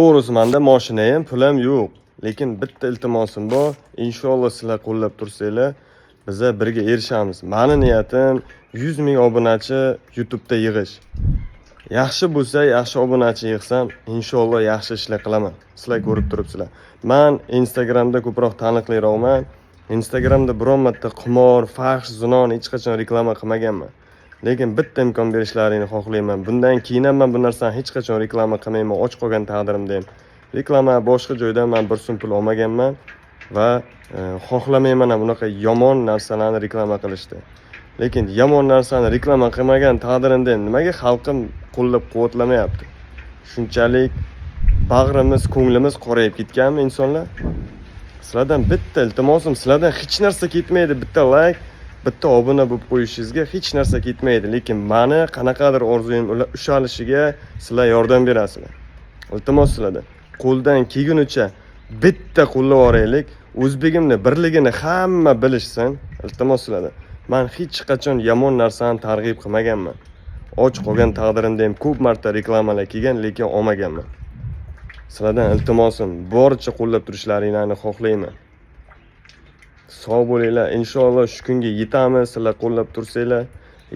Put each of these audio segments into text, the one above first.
To'g'risi menda mashina ham, pulim yo'q. Lekin bitta iltimosim bor. Inshaalloh sizlar qo'llab tursanglar, biza birga erishamiz. Meni niyatim 100 ming obunachi YouTube'da yig'ish. Yaxshi bo'lsa, yaxshi obunachi yig'sam, inshaalloh yaxshi ishlar qilaman. Sizlar ko'rib turibsizlar. Men Instagramda ko'proq taniqliroqman. Instagramda biron marta qimor, fahsh, zinoni hech qachon reklama qilmaganman. Lekin bitta imkon berishlarini xohlayman. Bundan keyin ham men bu narsani hech qachon reklama qilmayman. Och qolgan taqdirimda ham. Reklama boshqa joydan men bir so'm pul olmaganman va xohlamayman ham bunaqa yomon narsalarni reklama qilishni. Lekin yomon narsani reklama qilmagan taqdirimda nimaga xalqim qo'llab-quvvatlamayapti? Shunchalik bag'rimiz, ko'nglimiz qorayib ketganmi insonlar? Sizlardan bitta iltimosim, sizlardan hech narsa ketmaydi. Bitta like, bitta obuna bo'lib qo'yishingizga hech narsa ketmaydi. Lekin meni qanaqadir orzuyim ushalishiga sizlar yordam berasizlar. Iltimos sizlardan qo'ldan kelgunicha bitta qo'llab yuboraylik. O'zbegimni birligini hamma bilishsin. Iltimos sizlardan. Men hech qachon yomon narsani targ'ib qilmaganman. Och qolgan taqdirimda ham ko'p marta reklamalar kelgan, lekin olmaganman. Sizlardan iltimosim, boricha qo'llab turishlaringlarni xohlayman. Sog' bo'linglar. Inshaalloh shu kunga yetamiz. Sizlar qo'llab tursanglar,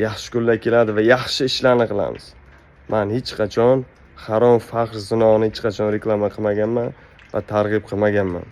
yaxshi kunlar keladi va yaxshi ishlarni qilamiz. Men hech qachon harom, faxr, zinoni hech qachon reklama qilmaganman va targ'ib qilmaganman.